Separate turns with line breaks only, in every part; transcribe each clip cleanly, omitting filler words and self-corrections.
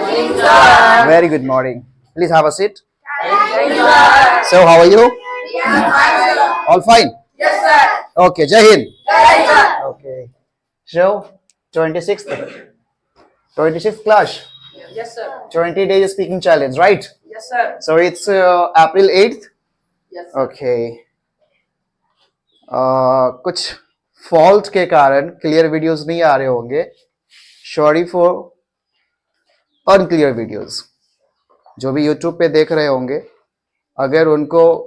Morning, sir.
Very good morning. Please have a seat.
Thank you, sir.
So, how are you?
Yes, sir.
All fine?
Yes, sir.
Okay, Jai Hind.
Yes, sir.
Okay. So, 26th. 26th class.
Yes, sir.
20 days speaking challenge, right?
Yes, sir.
So, it's April 8th.
Yes, sir.
Okay. कुछ fault के कारण clear videos नहीं आ रहे होंगे. Sorry for unclear videos. जो भी YouTube पे देख रहे होंगे, अगर उनको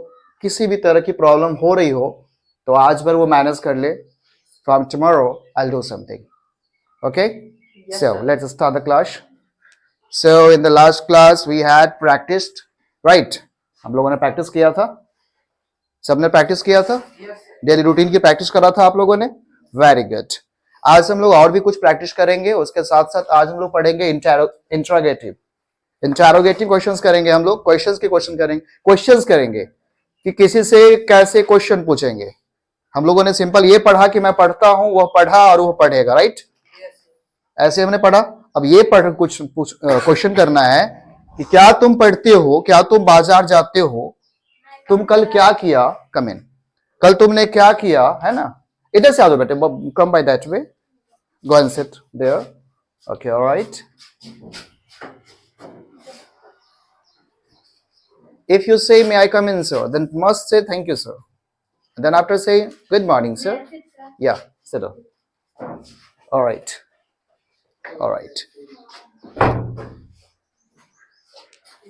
किसी भी तरह की प्रॉब्लम हो रही हो तो आज भर वो मैनेज कर ले. From tomorrow I will do something. Okay, so let's start the class. So in the last class we had practised, right? हम लोगों ने प्रैक्टिस किया था. सबने प्रैक्टिस किया था. डेली रूटीन की प्रैक्टिस करा था आप लोगों ने. Very good. आज हम लोग और भी कुछ प्रैक्टिस करेंगे. उसके साथ साथ आज हम लोग पढ़ेंगे इंट्रोगेटिव क्वेश्चंस करेंगे. हम लोग क्वेश्चंस करेंगे कि किसी से कैसे क्वेश्चन पूछेंगे. हम लोगों ने सिंपल ये पढ़ा कि मैं पढ़ता हूं, वह पढ़ा और वह पढ़ेगा, राइट? ऐसे हमने पढ़ा. अब ये कुछ क्वेश्चन करना है कि क्या तुम पढ़ते हो, क्या तुम बाजार जाते हो, तुम कल क्या किया. कम इन. कल तुमने क्या किया, है ना? इधर से आ जाओ बेटे. Come by that way. Go and sit there. Okay, alright. If you say, may I come in, sir, then must say, thank you, sir. And then after say, good morning, sir. Yeah, sit down. All right. All right.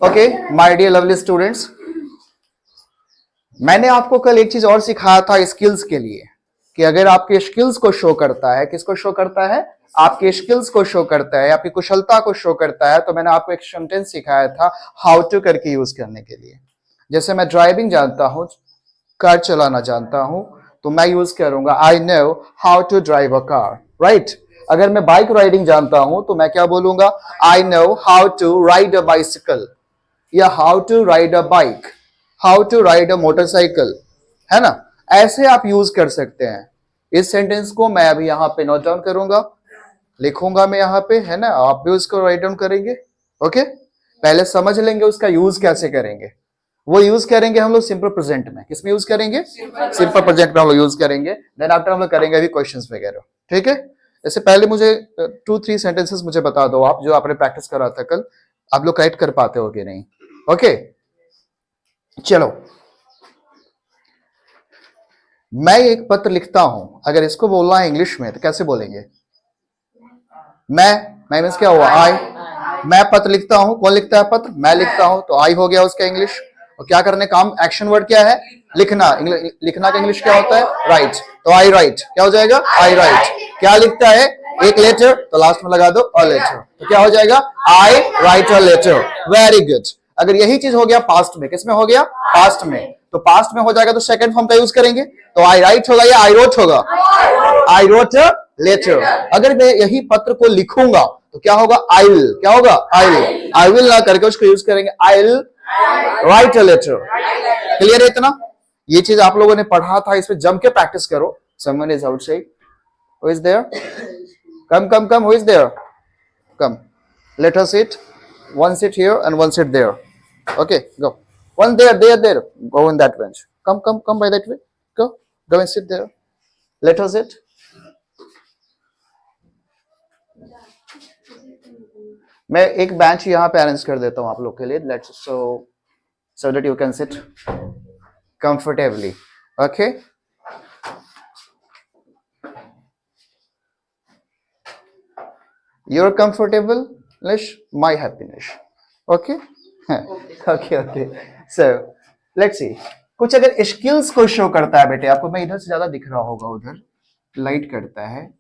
Okay, my dear lovely students. मैंने आपको कल एक चीज और सिखाया था skills के लिए, कि अगर आपके स्किल्स को शो करता है, किसको शो करता है? आपके स्किल्स को शो करता है, आपकी कुशलता को शो करता है. तो मैंने आपको एक सेंटेंस सिखाया था हाउ टू करके यूज करने के लिए. जैसे मैं ड्राइविंग जानता हूं, कार चलाना जानता हूं, तो मैं यूज करूंगा I know how to drive a car, right? अगर मैं बाइक राइडिंग जानता हूं तो मैं क्या बोलूंगा? I know how to ride a bicycle, या how to ride a bike, how to ride a motorcycle, है ना? ऐसे आप यूज कर सकते हैं. इस सेंटेंस को मैं अभी यहाँ पे नोट डाउन करूंगा, लिखूंगा मैं यहाँ पे, है ना? आप भी उसको राइट डाउन करेंगे. ओके, पहले समझ लेंगे उसका यूज कैसे करेंगे. वो यूज करेंगे हम लोग सिंपल प्रेजेंट में. किसमें यूज करेंगे? सिंपल प्रेजेंट में हम लोग यूज करेंगे. देन आफ्टर हम लोग करेंगे अभी क्वेश्चंस वगैरह. ठीक है? इससे पहले मुझे 2-3 सेंटेंसेस मुझे बता दो आप, जो आपने प्रैक्टिस करा था कल. आप लोग करेक्ट कर पाते हो कि नहीं? ओके, चलो. मैं एक पत्र लिखता हूं. अगर इसको बोलना है इंग्लिश में तो कैसे बोलेंगे? मैं मीन्स क्या हुआ? आई. मैं पत्र लिखता हूं. कौन लिखता है पत्र? मैं लिखता हूं. तो आई हो गया उसका इंग्लिश. और क्या करने काम? एक्शन वर्ड क्या है? लिखना. लिखना का इंग्लिश क्या होता है? राइट. तो आई राइट क्या हो जाएगा? I right. क्या लिखता है? एक लेटर, तो लास्ट में लगा दो अ लेटर. तो क्या हो जाएगा? I write a letter. Very good. अगर यही चीज हो गया पास्ट में, किसमें हो गया? पास्ट में. तो पास्ट में हो जाएगा तो सेकंड फॉर्म का यूज करेंगे. तो आई राइट होगा या आई रोट होगा? I wrote a letter. अगर मैं यही पत्र को लिखूंगा तो क्या होगा? I will. क्या होगा? I will. आई विल ना करके उसको यूज करेंगे I will write a letter. Clear है इतना? ये चीज आप लोगों ने पढ़ा था, इसमें जम के प्रैक्टिस करो. Someone is outside. Who is there? Come. Who is there? Come. Let us sit. One sit here and one sit there. Okay, go. One there. Go in that bench. Come by that way. Go and sit there. Let us sit. मैं एक bench यहाँ पे arrange कर देता हूँ आप लोग के लिए. Let's so that you can sit comfortably. Okay. You're comfortable. My happiness. Okay. Okay. So let's see. कुछ अगर स्किल्स को शो करता है बेटे, आपको मैं इधर से ज्यादा दिख रहा होगा, उधर लाइट करता है.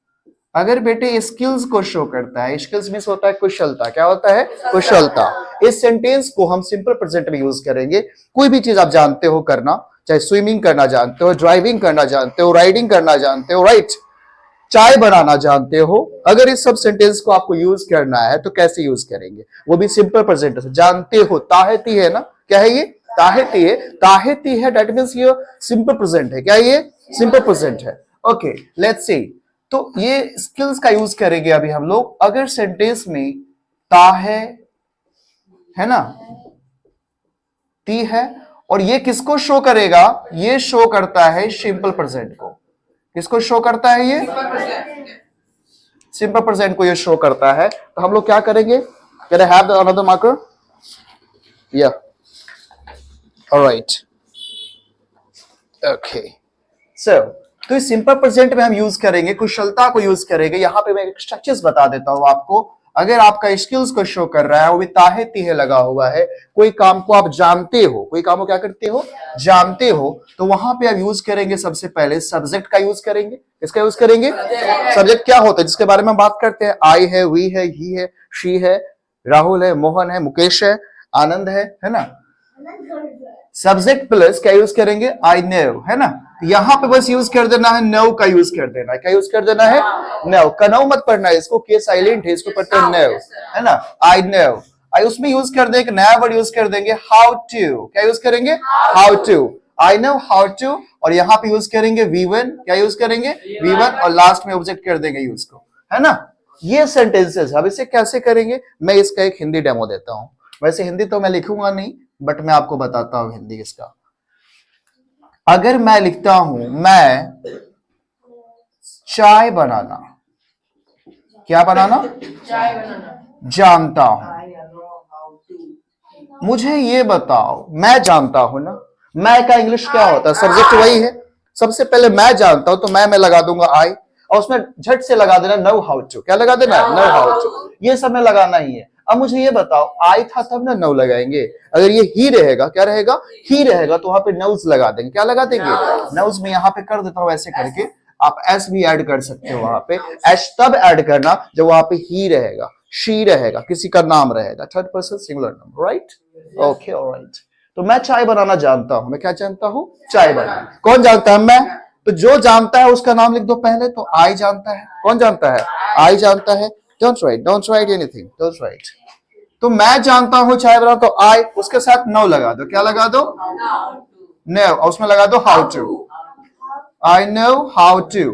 अगर बेटे स्किल्स को शो करता है, स्किल्स मींस होता है कुशलता. क्या होता है? कुशलता. इस सेंटेंस को हम सिंपल प्रेजेंट में यूज करेंगे. कोई भी चीज आप जानते हो करना, चाहे स्विमिंग करना जानते हो, ड्राइविंग करना जानते हो, राइडिंग करना जानते हो, राइट? चाय बनाना जानते हो, अगर इस सब सेंटेंस को आपको यूज करना है तो कैसे यूज करेंगे? वो भी सिंपल प्रेजेंट से. जानते हो ताहती है ना? क्या है ये? ताहती है. दैट मींस ये सिंपल प्रेजेंट है. क्या ये? सिंपल प्रेजेंट है. Okay, let's see. तो ये स्किल्स का यूज करेंगे अभी हम लोग। अगर सेंटेंस में ता है ना, ती है, और ये किसको शो करेगा? ये शो करता है सिंपल प्रेजेंट को। किसको शो करता है? ये सिंपल प्रेजेंट को ये शो करता है। तो हम लोग क्या करेंगे? Can I have another marker? या ऑलराइट, ओके। सो तो इस सिंपल प्रेजेंट में हम यूज करेंगे, कुशलता को यूज करेंगे। यहां पे मैं स्ट्रक्चर्स बता देता हूं आपको। अगर आपका स्किल्स को शो कर रहा है, वो भी ताहे तीहे लगा हुआ है, कोई काम को आप जानते हो, कोई काम को क्या करते हो? जानते हो, तो वहां पे आप यूज करेंगे सबसे पहले सब्जेक्ट का यूज करेंगे। किसका यूज करेंगे? सब्जेक्ट क्या होता है जिसके बारे में बात करते हैं? आई है, वी है, ही है, शी है, राहुल है, मोहन है, मुकेश है, आनंद है ना। सब्जेक्ट प्लस क्या यूज करेंगे? आई नो, है ना। यहां पे बस यूज कर देना है नो का यूज कर देना है। क्या यूज कर देना है? नो। कनो मत पढ़ना है, इसको के साइलेंट है, इसको पढ़ते हैं नो, है ना। I know. आई उसमें यूज कर देंगे, नया वर्ड यूज कर देंगे हाउ टू। क्या यूज करेंगे? How to. I know how to. और यहाँ पे यूज करेंगे वी1। क्या यूज करेंगे? वी1। और लास्ट में ऑब्जेक्ट कर देंगे यूज को, है ना। ये सेंटेंसेस। अब इसे कैसे करेंगे? मैं इसका एक हिंदी डेमो देता हूं। वैसे हिंदी तो मैं लिखूंगा नहीं, बट मैं आपको बताता हूं हिंदी इसका। अगर मैं लिखता हूं मैं चाय बनाना, क्या बनाना?
चाय बनाना
जानता हूं। मुझे ये बताओ, मैं जानता हूं ना, मैं का इंग्लिश क्या होता है? सब्जेक्ट वही है। सबसे पहले मैं जानता हूं, तो मैं लगा दूंगा आई, और उसमें झट से लगा देना नो हाउ टू। क्या लगा देना? Know how to. ये सब में लगाना ही है। अब मुझे ये बताओ, आई था तब ना नो लगाएंगे। अगर ये ही रहेगा, क्या रहेगा? ही रहेगा, तो वहां पे नोज लगा देंगे। क्या लगा देंगे? नोज में यहाँ पे कर देता हूं ऐसे करके। आप एस भी ऐड कर सकते हो वहां पे। एस तब ऐड करना जब वहां पे ही रहेगा, शी रहेगा, किसी का नाम रहेगा, third person singular number, right? Okay, alright. तो मैं चाय बनाना जानता हूं। मैं क्या जानता हूं? चाय बनाना। कौन जानता है? मैं। तो जो जानता है उसका नाम लिख दो पहले। तो आई जानता है। कौन जानता है? आई जानता है। Don't write anything, don't write. तो मैं जानता हूं चाय बनाना, तो आई, उसके साथ नो लगा दो। क्या लगा दो? नो। और उसमें लगा दो how to. I know how to.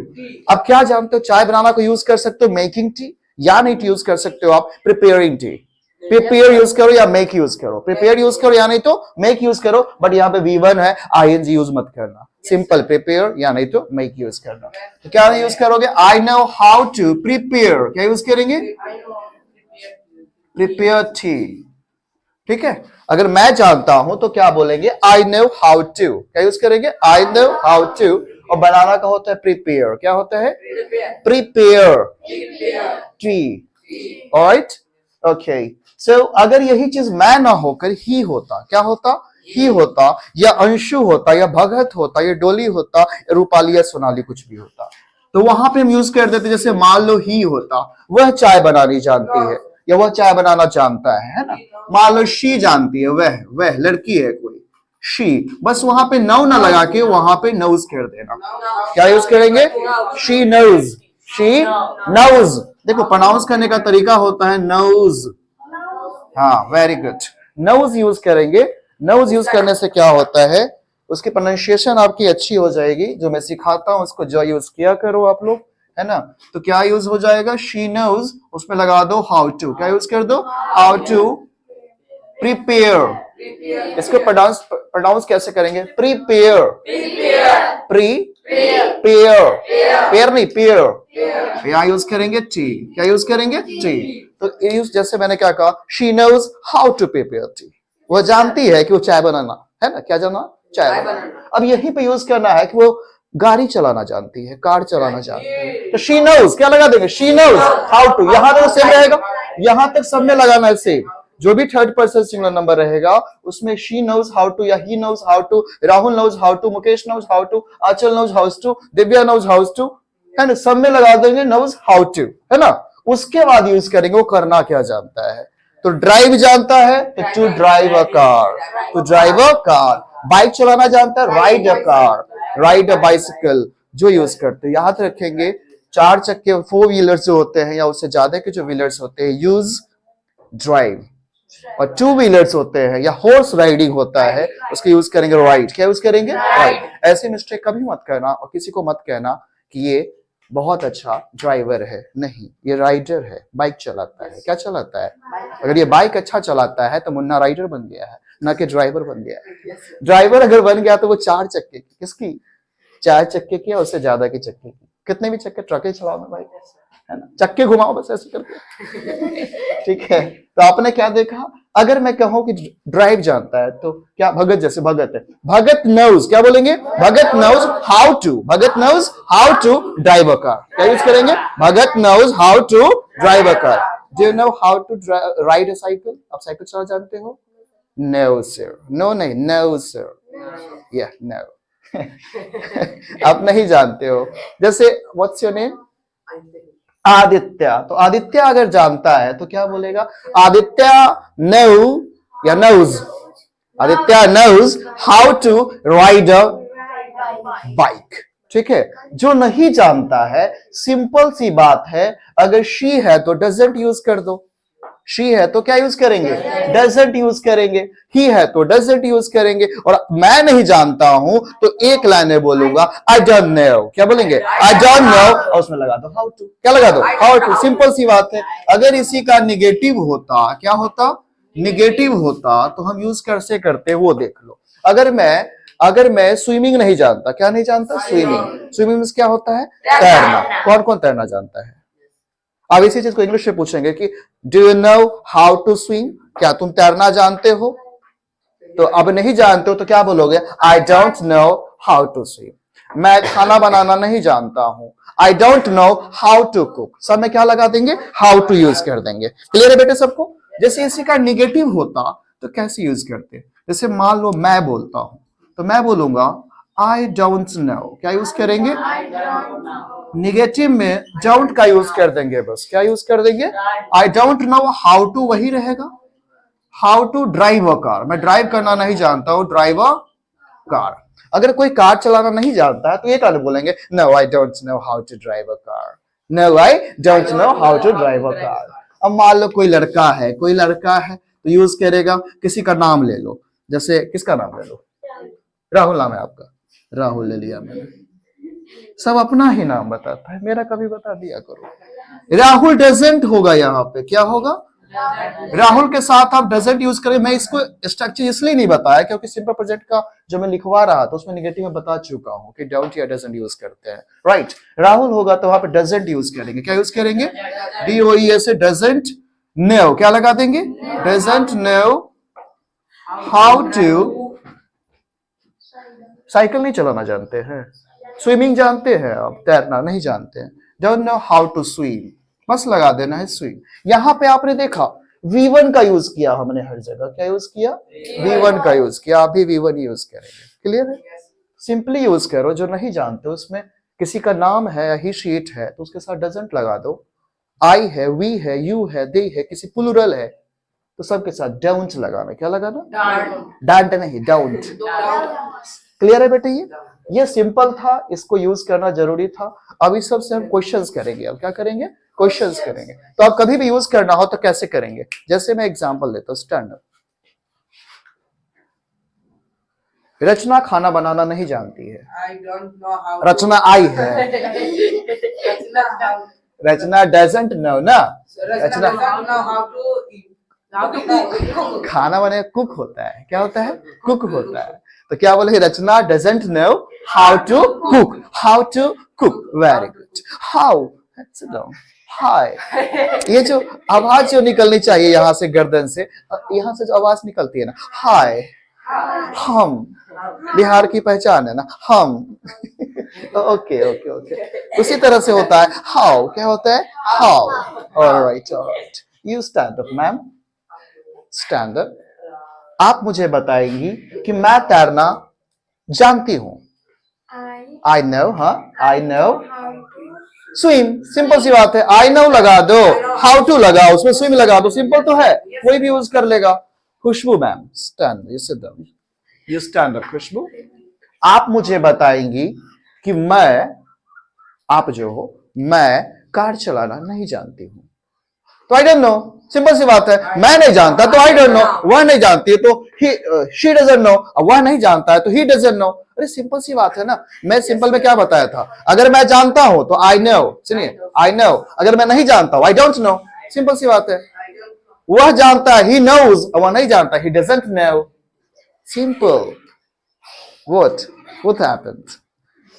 अब क्या जानते हो? चाय बनाना को यूज कर सकते हो मेकिंग टी, या नहीं यूज कर सकते हो आप प्रिपेयरिंग टी। प्रिपेयर यूज करो या मेक यूज करो। प्रिपेयर यूज करो या नहीं तो मेक यूज करो, बट यहाँ पे वी1 है, आईएनजी यूज मत करना। सिंपल प्रिपेयर या नहीं तो मेक यूज करना। तो क्या यूज करोगे? I know how to prepare. क्या यूज करेंगे? Prepare tea. ठीक है। अगर मैं जानता हूं तो क्या बोलेंगे? I know how to. क्या यूज करेंगे? I know how to. और बनाना का होता है प्रिपेयर। क्या होता है? Prepare tea. Alright, okay. So अगर यही चीज मैं ना होकर ही होता, क्या होता? ही होता, या अंशु होता, या भगत होता, या डोली होता, रूपाली या सोनाली, कुछ भी होता, तो वहां पे हम यूज कर देते। जैसे मान लो ही होता, वह चाय बनानी जानती है, या वह चाय बनाना जानता है ना। मान लो शी जानती है, वह लड़की है कोई, शी, बस वहां पे नौ ना लगा के वहां पे नोज कर देना। क्या यूज करेंगे? She knows. She knows. देखो प्रोनाउंस करने का तरीका होता है नोज। हाँ, वेरी गुड। नोज यूज करेंगे। नोज यूज करने से क्या होता है? उसकी प्रोनाउंसिएशन आपकी अच्छी हो जाएगी। जो मैं सिखाता हूं उसको जो यूज किया करो आप लोग, है ना। तो क्या यूज हो जाएगा? शी नोज, उसमें लगा दो हाउ टू। क्या यूज कर दो? How to prepare. इसको प्रोनाउंस कैसे करेंगे? प्रिपेयर। पेयर, पेयर नहीं, पेयर। यहाँ यूज करेंगे टी। क्या यूज करेंगे? टी। तो यूज, जैसे मैंने क्या कहा, she knows how to prepare tea. वो जानती है कि वो चाय बनाना है ना। क्या जानना? चाय बनाना। अब यहीं पे यूज करना है कि वो गाड़ी चलाना जानती है, कार चलाना जानती है। तो शी नोज क्या लगा देंगे? She knows how to. यहां तक सेम रहेगा, यहां तक सब में लगाना है सेम। जो भी थर्ड पर्सन सिंगुलर नंबर रहेगा उसमें शी नोज हाउ टू, या he knows how to, Rahul knows how to, Mukesh knows how to, Anchal knows how to, Divya knows how to, है ना। सब में लगा देंगे नोज हाउ टू, है ना। उसके बाद यूज करेंगे वो करना क्या जानता है। तो ड्राइव जानता है तो to drive a car, to drive a car. Bike चलाना जानता है, ride a car, ride a bicycle, जो यूज करते हैं। याद रखेंगे, चार चक्के फोर व्हीलर्स जो होते हैं या उससे ज्यादा के जो व्हीलर्स होते हैं यूज ड्राइव, और टू व्हीलर्स होते हैं या हॉर्स राइडिंग होता है उसके यूज करेंगे राइड। क्या यूज करेंगे? राइड। ऐसे मिस्टेक कभी मत करना और किसी को मत कहना कि ये बहुत अच्छा ड्राइवर है, नहीं, ये राइडर है, बाइक चलाता है। क्या चलाता है? अगर ये बाइक अच्छा चलाता है तो मुन्ना राइडर बन गया है, ना कि ड्राइवर बन गया है। ड्राइवर अगर बन गया तो वो 4 चक्के की, किसकी? 4 चक्के की और उससे ज्यादा के चक्के की। कितने भी चक्के, ट्रक ही चलाओ ना भाई, है ना, चक्के घुमाओ बस ऐसे करके। ठीक है, तो आपने क्या देखा? अगर मैं कहूं कि ड्राइव जानता है तो क्या भगत, जैसे भगत है, भगत नोज, क्या बोलेंगे? Bhagat knows how to, Bhagat knows how to drive a car. क्या यूज करेंगे? Bhagat knows how to drive a car. Do you know how to ride a cycle? आप साइकिल चला जानते हो? नो सर, नो नहीं, नो सर, या नो। आप नहीं जानते हो। जैसे व्हाट्स योर नेम? आदित्य। तो आदित्य अगर जानता है तो क्या बोलेगा? आदित्य नो या knows, Aditya knows how to ride a bike. ठीक है, जो नहीं जानता है, सिंपल सी बात है, अगर शी है तो डजंट यूज कर दो, शी है तो क्या यूज करेंगे? डजंट यूज करेंगे। ही है तो डजंट यूज करेंगे। और मैं नहीं जानता हूं तो एक लाइन में बोलूंगा आई डोंट नो। क्या बोलेंगे? आई डोंट नो, और उसमें लगा दो हाउ टू। क्या लगा दो? How to. सिंपल सी बात है। अगर इसी का निगेटिव होता, क्या होता? निगेटिव होता, तो हम यूज कैसे करते वो देख लो। अगर मैं स्विमिंग नहीं जानता, क्या नहीं जानता? स्विमिंग। स्विमिंग में क्या होता है? तैरना। कौन कौन तैरना जानता है? अब इसी चीज को इंग्लिश में पूछेंगे कि do you know how to swim? क्या तुम तैरना जानते हो? तो अब नहीं जानते हो तो क्या बोलोगे? I don't know how to swim. मैं खाना बनाना नहीं जानता हूं, I don't know how to cook. सब में क्या लगा देंगे? हाउ टू यूज कर देंगे। क्लियर है बेटे सबको? जैसे इसी का निगेटिव होता तो कैसे यूज करते? जैसे मान लो मैं बोलता हूं तो मैं बोलूंगा आई डोंट नो। क्या यूज करेंगे? निगेटिव में डोंट का यूज कर देंगे, बस क्या यूज कर देंगे? I don't know how to वही रहेगा। How to drive a car, मैं ड्राइव करना नहीं जानता हूं, ड्राइव अ कार। अगर कोई कार चलाना नहीं जानता है तो ये क्या बोलेंगे? No I don't know how to drive a car, no I don't know how to drive a car. अब मान लो कोई लड़का है तो यूज करेगा, किसी का नाम ले लो, जैसे किसका नाम ले लो? राहुल नाम है आपका, राहुल ले लिया मैंने। सब अपना ही नाम बताता है, मेरा कभी बता दिया करो। राहुल डजेंट होगा, यहाँ पे क्या होगा? राहुल के साथ आप डजेंट यूज करें। मैं इसको स्ट्रक्चर इसलिए नहीं बताया क्योंकि सिंपल प्रेजेंट का जो मैं लिखवा रहा था उसमें निगेटिव में बता चुका हूं कि डोंट या डजंट यूज करते हैं। राइट, राहुल होगा तो वहां पे डजेंट यूज करेंगे। क्या यूज करेंगे? DOES से डजेंट नो। क्या लगा देंगे? Doesn't know how to, cycle नहीं चलाना जानते हैं, स्विमिंग जानते हैं, आप तैरना नहीं जानते हैं, don't know how to swim, बस लगा देना है स्विम। यहां पे आपने देखा V1 का यूज किया हमने हर जगह। क्या यूज किया? V1 का यूज किया, अभी V1 यूज करेंगे। क्लियर है? सिंपली यूज करो। जो नहीं जानते उसमें किसी का नाम है या ही शीट है तो उसके साथ डजंट लगा दो। आई है, वी है, यू है, दे है, किसी प्लूरल है तो सबके साथ डोंट लगाना। क्या लगाना? डांट नहीं, डोंट। क्लियर है बेटे? ये सिंपल था, इसको यूज करना जरूरी था। अब इस सब से हम क्वेश्चंस करेंगे। अब क्या करेंगे? क्वेश्चंस करेंगे। तो अब कभी भी यूज करना हो तो कैसे करेंगे? जैसे मैं एग्जांपल देता हूं, स्टैंड अप। रचना खाना बनाना नहीं जानती है। रचना आई है। रचना डजंट नो ना। रचना खाना बने कुक होता है। क्या होता है? कुक होता है। तो क्या बोले? Rachna doesn't know how to cook. How to cook, very good. How, hi. ये जो आवाज जो निकलनी चाहिए यहां से गर्दन से, यहां से जो आवाज निकलती है ना, हाय, हम, बिहार की पहचान है ना, हम। ओके ओके ओके, उसी तरह से होता है हाउ। क्या होता है? How. Alright alright, you stand up ma'am, stand up. आप मुझे बताएंगी कि मैं तैरना जानती हूं। आई नो, हाँ, आई नो स्विम। सिंपल सी बात है, आई नो लगा दो, हाउ टू लगाओ, उसमें स्विम लगा दो, सिंपल तो है, कोई भी यूज कर लेगा। Khushboo ma'am, stand, you sit down, you stand up. Khushboo, आप मुझे बताएंगी कि मैं, आप जो हो, मैं कार चलाना नहीं जानती हूं। तो आई डोंट नो, सिंपल सी बात है। मैं नहीं जानता तो आई डोंट नो, वह नहीं जानती है तो शी डजंट नो, वह नहीं जानता है तो ही डजंट नो। अरे सिंपल सी बात है ना। मैं सिंपल में क्या बताया था, अगर मैं जानता हूं तो आई नो, सुनिए आई नो, अगर मैं नहीं जानता हूं आई डोंट नो, सिंपल सी बात है। वह जानता है, ही नोज, वह नहीं जानता, he doesn't know, simple. what happened?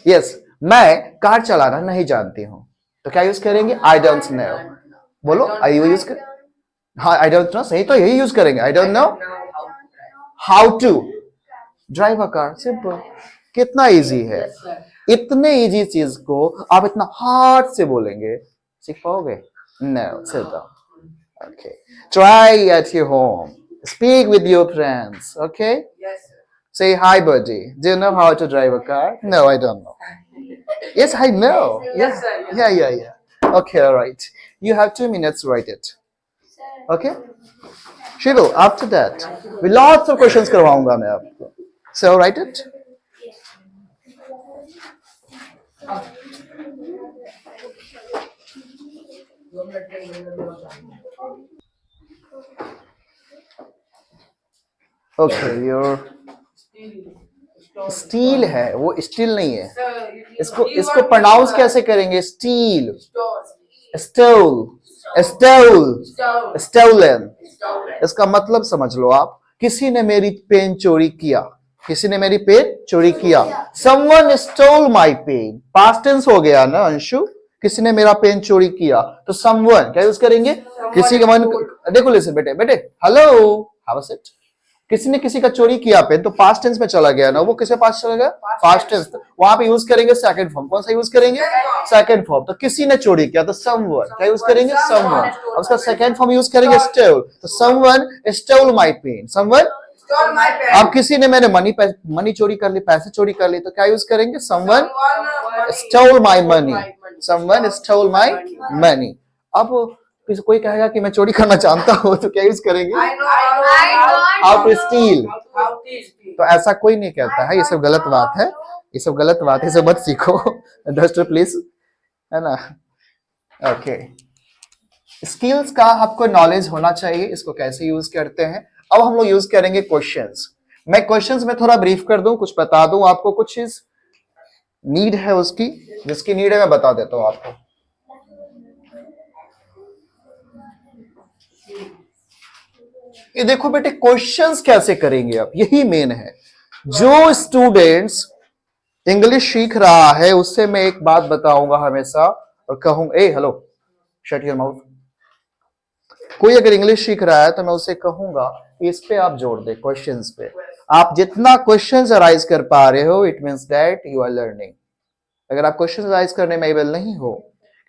Yes, मैं कार चलाना नहीं जानती हूं तो क्या यूज करेंगे, आई डोंट नो। बोलो, आई यूज कर, हाँ आई डोंट नो, सही तो यही यूज करेंगे, I don't know how to drive a car. Simple, कितना इजी है। इतने इजी चीज को आप इतना हार्ड से बोलेंगे, सीख पाओगे? No, sit down. Okay, try at your home, speak with your friends, okay?
Yes, sir.
Say, hi buddy, do you know how to drive a car? No, I don't know. Yes, I know.
Yes, sir. Yes.
Yeah. Okay, all right. You have 2 minutes to write it. Okay? Shivu, after that, with lots of questions करवाऊंगा मैं आपको. So write it. Okay, your steal है, वो steal नहीं है। इसको pronounce कैसे करेंगे? Steal, stole, stole, stolen. इसका मतलब समझ लो आप, किसी ने मेरी पेन चोरी किया, किसी ने मेरी पेन चोरी किया। Someone stole my pen, past tense हो गया ना अंशु, किसी ने मेरा पेन चोरी किया तो someone क्या यूज करेंगे? किसी का मन, देखो लिसन बेटे, हेलो, हाउ वाज इट? किसी ने किसी का चोरी किया पेन तो पास्ट टेंस में चला गया ना, वो किसे पास चला गया? Past tense. वहां पे यूज करेंगे सेकंड फॉर्म। कौन सा यूज करेंगे? Second form. तो किसी ने चोरी किया तो समवन, क्या यूज करेंगे? समवन। अब उसका सेकंड फॉर्म यूज करेंगे स्टोल, तो someone stole my pen, someone
Stole my pen.
अब किसी ने मेरे मनी चोरी कर ली, पैसे चोरी कर ली तो क्या यूज करेंगे? Someone stole my money, someone stole my money. अब किसी कोई कहेगा कि मैं चोरी करना जानता हूं तो क्या यूज करेंगे?
I know
how to steal.
how to steal.
तो ऐसा कोई नहीं कहता है, ये सब गलत बात है, ये सब गलत बात है, इसे मत सीखो। डस्टर प्लीज, है ना? ओके, स्किल्स का आपको नॉलेज होना चाहिए, इसको कैसे यूज करते हैं। अब हम लोग यूज करेंगे क्वेश्चंस। मैं क्वेश्चंस में थोड़ा ब्रीफ कर दूं, कुछ बता दूं आपको, कुछ चीज नीड है उसकी, जिसकी नीड है मैं बता देता हूं आपको। ये देखो बेटे, क्वेश्चंस कैसे करेंगे आप, यही मेन है। जो स्टूडेंट्स इंग्लिश सीख रहा है उससे मैं एक बात बताऊंगा हमेशा और कहूंगा, ए हेलो शट योर माउथ। कोई अगर इंग्लिश सीख रहा है तो मैं उसे कहूंगा इस पे आप जोड़ दे, क्वेश्चंस पे। आप जितना क्वेश्चंस अराइज कर पा रहे हो, it means that you are learning. अगर आप क्वेश्चंस अराइज करने में एबल नहीं हो,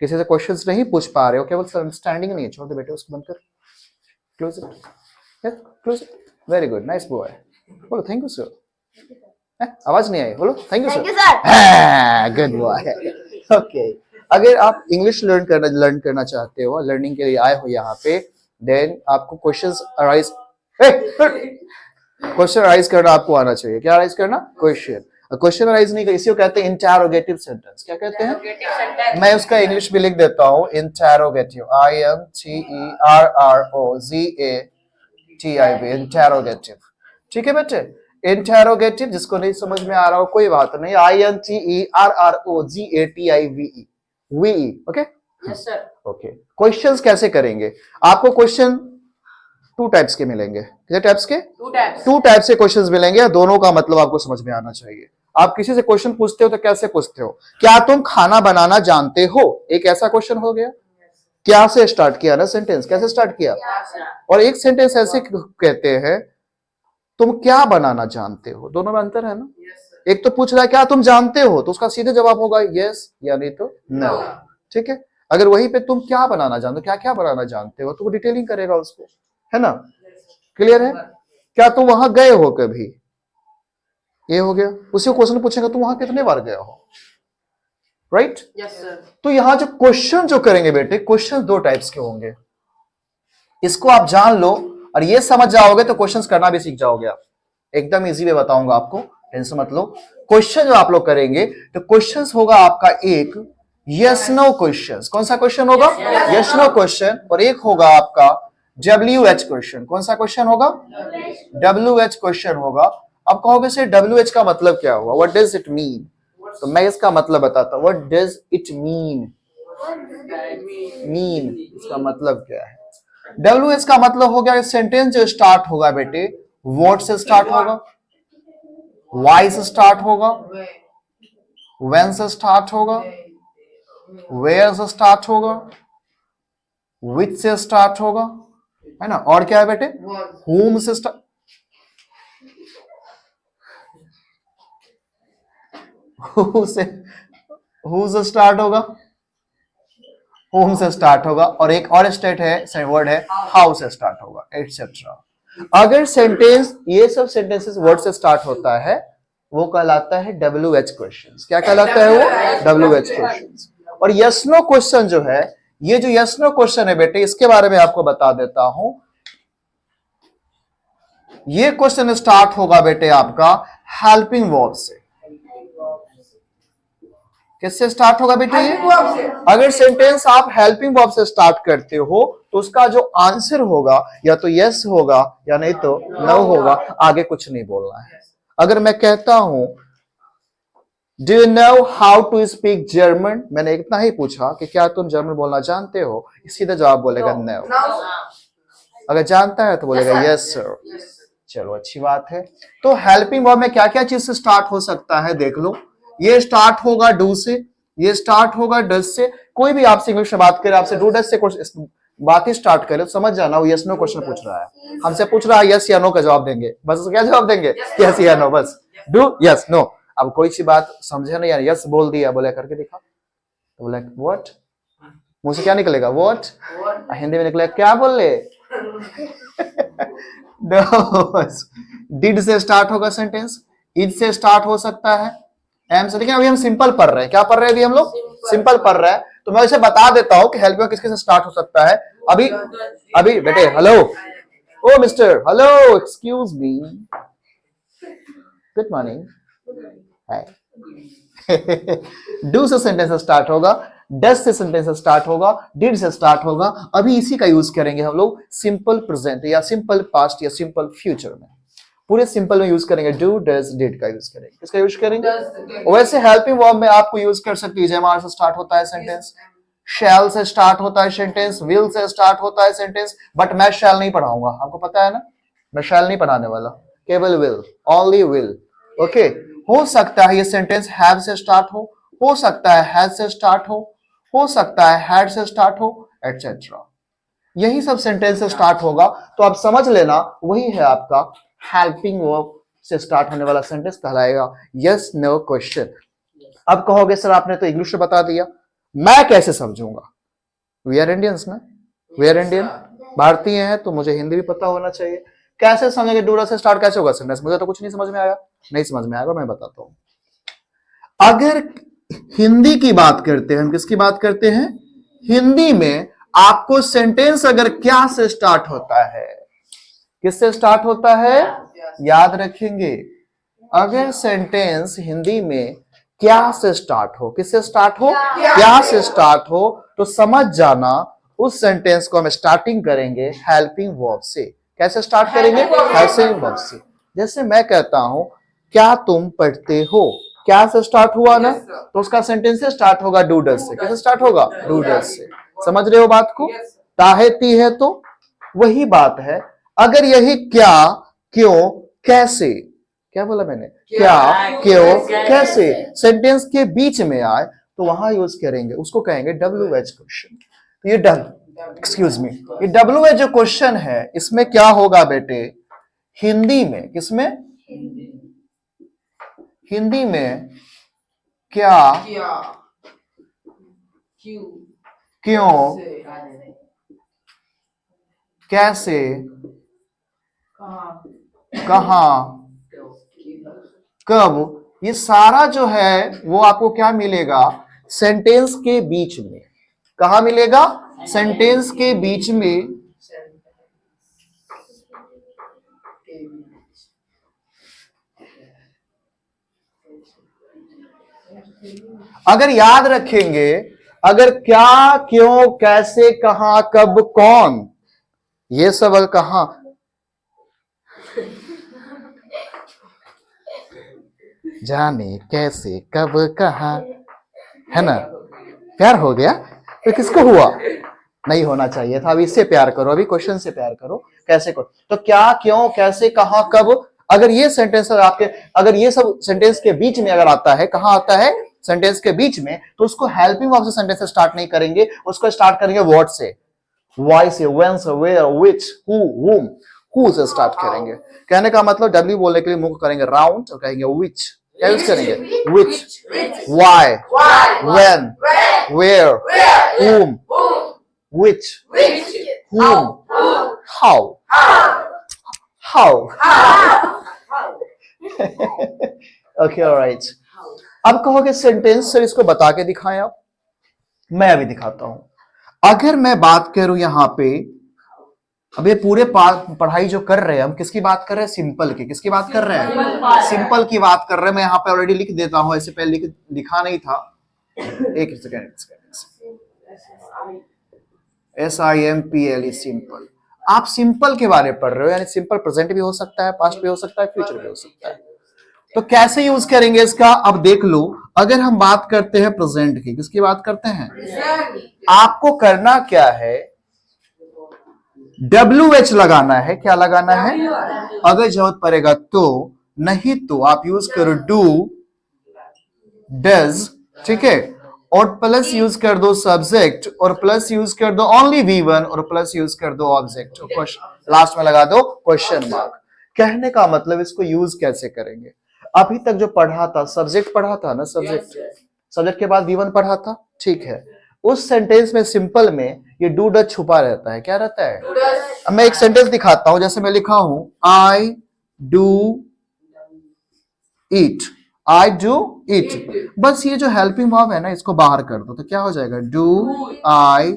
किसी से क्वेश्चंस नहीं पूछ पा रहे हो, केवल अंडरस्टैंडिंग नहीं है, छोड़ दे बेटे, उसको बंद कर, close it, close it, very good, nice boy. बोलो थैंक यू सर। आवाज नहीं आई, बोलो thank you sir, good boy. Okay, अगर आप इंग्लिश लर्न करना चाहते हो, लर्निंग के लिए आए हो यहाँ पे, देन आपको क्वेश्चंस अराइज करना आपको आना चाहिए। क्या अराइज करना? क्वेश्चन अराइज नहीं कर, इसी को कहते हैं इंटरोगेटिव सेंटेंस। क्या कहते हैं?
Interrogative sentence.
मैं उसका इंग्लिश भी लिख देता हूँ, इंटरोगेटिव, INTERROGATIV, इंटरोगेटिव। ठीक है बेटे, इंटरोगेटिव। जिसको नहीं समझ में आ रहा हो कोई बात नहीं, INTERROGATIVE, okay
Yes, sir.
Okay. Questions कैसे करेंगे? आपको क्वेश्चन 2 टाइप्स के मिलेंगे। कितने टाइप्स के?
2 types.
2 टाइप से क्वेश्चंस मिलेंगे, दोनों का मतलब आपको समझ में आना चाहिए। आप किसी से क्वेश्चन पूछते हो तो कैसे पूछते हो? क्या तुम खाना बनाना जानते हो? एक ऐसा क्वेश्चन हो गया। क्या से स्टार्ट किया ना सेंटेंस, कैसे स्टार्ट किया?
Yes, sir.
और एक सेंटेंस ऐसे कहते हैं तुम क्या बनाना जानते हो। दोनों में अंतर है ना।
Yes, sir.
एक तो पूछ रहा है क्या तुम जानते हो, तो उसका सीधे जवाब होगा यस या नहीं तो नो। ठीक है, अगर वहीं पे तुम क्या बनाना जानते हो, क्या क्या बनाना जानते हो, तो वो डिटेलिंग करेगा उसको, है ना? क्लियर है? क्या तुम वहां गए हो कभी? ये हो गया। उसी क्वेश्चन पूछेगा तुम वहां कितने बार गए हो, राइट?
Yes, sir.
तो यहां जो क्वेश्चन जो करेंगे बेटे, क्वेश्चन 2 टाइप्स के होंगे। इसको आप जान लो और ये समझ जाओगे तो क्वेश्चंस करना भी सीख जाओगे आप। एकदम इजी वे बताऊंगा आपको, टेंशन मत लो। क्वेश्चन जो आप लोग करेंगे तो क्वेश्चंस होगा आपका एक यस नो क्वेश्चन। कौन सा क्वेश्चन होगा? Yes no question. और एक होगा आपका WH क्वेश्चन। कौन सा क्वेश्चन होगा? WH क्वेश्चन होगा। अब कहोगे सर WH का मतलब क्या हुआ? What does it mean? तो मैं इसका मतलब बताता हूं। What does it mean? Mean इसका मतलब क्या है? WH का मतलब हो गया सेंटेंस जो स्टार्ट होगा बेटे व्हाट से स्टार्ट होगा, वाई से स्टार्ट होगा, व्हेन से स्टार्ट होगा, वेयर से स्टार्ट होगा, विच से स्टार्ट होगा, है ना? और क्या है बेटे? whom से स्टार्ट, who से स्टार्ट होगा, whom से स्टार्ट होगा, और एक और स्टेट है वर्ड है हाउ से स्टार्ट होगा, एटसेट्रा। अगर सेंटेंस ये सब सेंटेंसेस वर्ड से स्टार्ट होता है वो कहलाता है WH क्वेश्चंस। क्या कहलाता है वो? WH questions. और यस नो क्वेश्चन जो है, ये जो यस नो क्वेश्चन है बेटे इसके बारे में आपको बता देता हूं। ये क्वेश्चन स्टार्ट होगा बेटे आपका हेल्पिंग वर्ब से। किससे स्टार्ट होगा बेटे? अगर सेंटेंस आप हेल्पिंग वर्ब से स्टार्ट करते हो तो उसका जो आंसर होगा या तो यस होगा या नहीं तो नो होगा, आगे कुछ नहीं बोलना है। अगर मैं कहता हूं do you know how to speak German, मैंने इतना ही पूछा कि क्या तुम जर्मन बोलना जानते हो, सीधा जवाब बोलेगा नो। अगर जानता है तो बोलेगा यस सर। चलो अच्छी बात है। तो हेल्पिंग वर्ब में क्या क्या चीज से स्टार्ट हो सकता है देख लो। ये स्टार्ट होगा डू से, ये स्टार्ट होगा डस से। कोई भी आपसे इंग्लिश में बात करे, आपसे डू डस से बात ही स्टार्ट करे तो समझ जाना वो यस नो क्वेश्चन पूछ रहा है। हमसे पूछ रहा है यस या नो का जवाब देंगे, बस क्या जवाब देंगे? यस या नो, बस डू यस नो। अब कोई सी बात समझे नहीं यार, यस बोल दिया, बोले करके दिखा, तो बोला व्हाट, मुंह से क्या निकलेगा? व्हाट। हिंदी में निकलेगा क्या बोले? डिड से स्टार्ट होगा सेंटेंस, इज से स्टार्ट हो सकता है, एम से। लेकिन अभी हम सिंपल पढ़ रहे हैं। क्या पढ़ रहे हैं अभी हम लोग? सिंपल पढ़ रहे हैं। तो मैं इसे बता देता हूं कि हेल्प में किसके से स्टार्ट हो सकता है। अभी अभी बेटे hello, oh mister, hello, excuse me, good morning, hi. Do से सेंटेंस स्टार्ट होगा, डस से सेंटेंस स्टार्ट होगा, डिड से स्टार्ट होगा। अभी इसी का यूज करेंगे हम लोग सिंपल प्रेजेंट या सिंपल पास्ट या सिंपल फ्यूचर में। पूरे सिंपल में यूज करेंगे, डू डस डिड का यूज करेंगे। किसका यूज करेंगे? वैसे हेल्पिंग वर्ब में आपको यूज कर सकते हैं जयमार से स्टार्ट होता है सेंटेंस, शैल से स्टार्ट होता है सेंटेंस, विल से स्टार्ट होता है सेंटेंस। बट मैं शैल नहीं पढ़ाऊंगा, आपको पता है ना, मैं शैल नहीं पढ़ाने वाला, केवल विल, ओनली विल। ओके। हो सकता है ये सेंटेंस हैव से स्टार्ट हो सकता है हैज से स्टार्ट हो सकता है हैड से स्टार्ट हो, एटसेट्रा। यही सब सेंटेंस से स्टार्ट होगा। तो आप समझ लेना वही है आपका हेल्पिंग वर्ब से स्टार्ट होने वाला सेंटेंस कहलाएगा यस नो क्वेश्चन। अब कहोगे सर आपने तो इंग्लिश में बता दिया, मैं कैसे समझूंगा? वी आर इंडियंस ना, वी आर इंडियन, भारतीय हैं तो मुझे हिंदी भी पता होना चाहिए। कैसे समझेंगे? डूरा से स्टार्ट कैसे होगा सेंटेंस? मुझे तो कुछ नहीं समझ में आया, नहीं समझ में आएगा, मैं बताता हूं। अगर हिंदी की बात करते हैं, हम किसकी बात करते हैं? हिंदी में आपको सेंटेंस अगर क्या से स्टार्ट होता है, किससे स्टार्ट होता है? याद रखेंगे, अगर सेंटेंस हिंदी में क्या से स्टार्ट हो, किससे स्टार्ट हो? क्या से स्टार्ट हो, तो समझ जाना उस सेंटेंस को हम स्टार्टिंग करेंगे हेल्पिंग वर्ब से। कैसे स्टार्ट करेंगे? हेल्पिंग वर्ब से। जैसे मैं कहता हूं क्या तुम पढ़ते हो, क्या से स्टार्ट हुआ ना, तो उसका सेंटेंस से स्टार्ट होगा डू डस से। कैसे स्टार्ट होगा? डू डस से। समझ रहे हो बात को? ताहेती है तो वही बात है। अगर यही क्या, क्यों, कैसे, क्या बोला मैंने? क्या, क्यों, कैसे सेंटेंस के बीच में आए तो वहां यूज करेंगे, उसको कहेंगे WH क्वेश्चन। तो ये एक्सक्यूज मी, ये WH जो क्वेश्चन है इसमें क्या होगा बेटे? हिंदी में, किसमें? हिंदी में क्या, क्यों, कैसे, कहां, कब, ये सारा जो है वो आपको क्या मिलेगा? सेंटेंस के बीच में। कहा मिलेगा? सेंटेंस के बीच में। अगर याद रखेंगे अगर क्या, क्यों, कैसे, कहां, कब, कौन, ये सब अगर कहां, जाने कैसे कब कहां, है ना, प्यार हो गया तो किसको हुआ, नहीं होना चाहिए था। अब इससे प्यार करो, अभी क्वेश्चन से प्यार करो, कैसे करो। तो क्या, क्यों, कैसे, कहां, कब, अगर ये सेंटेंस आपके, अगर ये सब सेंटेंस के बीच में अगर आता है, कहां आता है, सेंटेंस के बीच में, तो उसको हेल्पिंग वर्ब से सेंटेंस से स्टार्ट नहीं करेंगे, उसको स्टार्ट करेंगे व्हाट से, व्हाई से, व्हेन से, where, which, who, whom, who से स्टार्ट करेंगे। कहने का मतलब डब्ल्यू बोलने के लिए मुंह करेंगे राउंड और कहेंगे व्हिच, क्या यूज करेंगे, which, why, when, where, whom, which, whom, how, okay, alright। अब कहोगे सेंटेंस सर इसको बता के दिखाएं आप, मैं अभी दिखाता हूं। अगर मैं बात करूं यहां पे, अब ये पूरे पढ़ाई जो कर रहे हैं हम किसकी बात कर रहे हैं, सिंपल की, किसकी बात कर रहे हैं, सिंपल की बात कर रहे हैं। मैं यहां पे ऑलरेडी लिख देता हूं, ऐसे पहले लिखा नहीं था, एक सेकेंड, SIMPLE, सिंपल। आप सिंपल के बारे में पढ़ रहे हो, यानी सिंपल प्रेजेंट भी हो सकता है, पास्ट भी हो सकता है, फ्यूचर भी हो सकता है। तो कैसे यूज करेंगे इसका, अब देख लो। अगर हम बात करते हैं प्रेजेंट की, किसकी बात करते हैं, आपको करना क्या है, WH लगाना है, क्या लगाना है, अगर जरूरत पड़ेगा तो, नहीं तो आप यूज करो डू, डज, ठीक है, और प्लस यूज कर दो सब्जेक्ट, और प्लस यूज कर दो ओनली V1, और प्लस यूज कर दो ऑब्जेक्ट, लास्ट में लगा दो क्वेश्चन मार्क। कहने का मतलब इसको यूज कैसे करेंगे, अभी तक जो पढ़ा था, सब्जेक्ट पढ़ा था ना, सब्जेक्ट के बाद V1 पढ़ा था, ठीक है। उस सेंटेंस में सिंपल में ये डू डज छुपा रहता है, क्या रहता है। अब मैं एक सेंटेंस दिखाता हूं, जैसे मैं लिखा हूं I do eat, I do ईट, बस ये जो हेल्पिंग वर्ब है ना, इसको बाहर कर दो तो क्या हो जाएगा, डू आई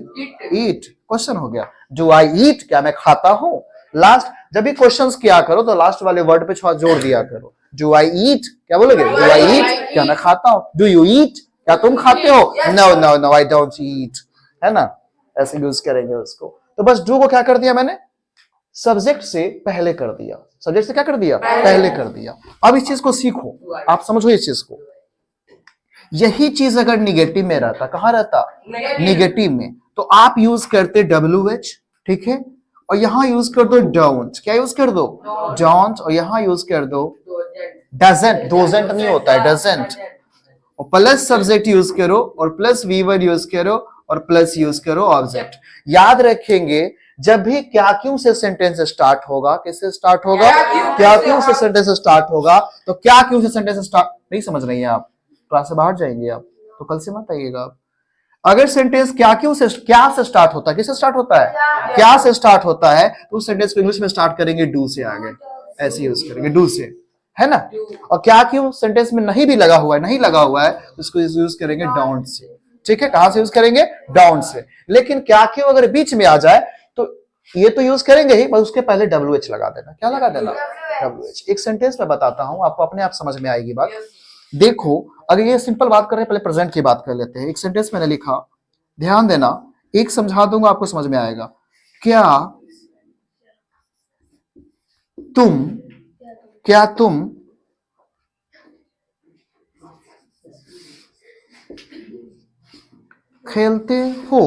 ईट, क्वेश्चन हो गया। डू आई ईट, क्या मैं खाता हूं। लास्ट जब भी क्वेश्चंस किया करो तो लास्ट वाले वर्ड पे जोड़ दिया करो, डू आई ईट, क्या बोलोगे, डू आई ईट, क्या मैं खाता हूं, डू यू ईट, क्या तुम खाते हो, no no no I don't eat, है ना, ऐसे यूज करेंगे उसको। तो बस डू को क्या कर दिया मैंने, सब्जेक्ट से पहले कर दिया, सब्जेक्ट से क्या कर दिया, पहले कर दिया। अब इस चीज को सीखो, आप समझो इस चीज को। यही चीज अगर निगेटिव में रहता, कहां रहता, निगेटिव में, तो आप यूज करते WH, ठीक है, और यहां यूज कर दो डोंट, क्या यूज कर दो, डोंट, और यहां यूज कर दो डजंट, डोजेंट नहीं होता है, डजंट, और प्लस सब्जेक्ट यूज करो, और प्लस V1 यूज करो, और प्लस यूज करो ऑब्जेक्ट। याद रखेंगे जब भी क्या क्यों से सेंटेंस स्टार्ट होगा, किससे स्टार्ट होगा, क्या क्यों से सेंटेंस स्टार्ट होगा, तो क्या क्यों से सेंटेंस स्टार्ट, नहीं समझ रही हैं आप, क्लास से बाहर जाएंगे आप, तो कल से मत आइएगा आप। अगर सेंटेंस क्या क्यों से, क्या से स्टार्ट होता है, किससे स्टार्ट होता है, क्या से स्टार्ट होता है, तो उस सेंटेंस को इंग्लिश में स्टार्ट करेंगे डू से, आगे ऐसे यूज करेंगे डू से, है ना। और क्या क्यों सेंटेंस में नहीं भी लगा हुआ है, नहीं लगा हुआ है, उसको यूज करेंगे डोंट से, ठीक है। कहां से यूज करेंगे, डोंट से। लेकिन क्या क्यों अगर बीच में आ जाए तो ये तो यूज करेंगे ही, बस उसके पहले WH लगा देना, क्या लगा देना, WH। एक सेंटेंस में बताता हूं, आपको अपने आप समझ में आएगी बात। देखो अगर ये सिंपल बात कर रहे हैं, पहले प्रेजेंट की बात कर लेते हैं। एक सेंटेंस मैंने लिखा, ध्यान देना, एक समझा दूंगा आपको समझ में आएगा। क्या तुम खेलते हो,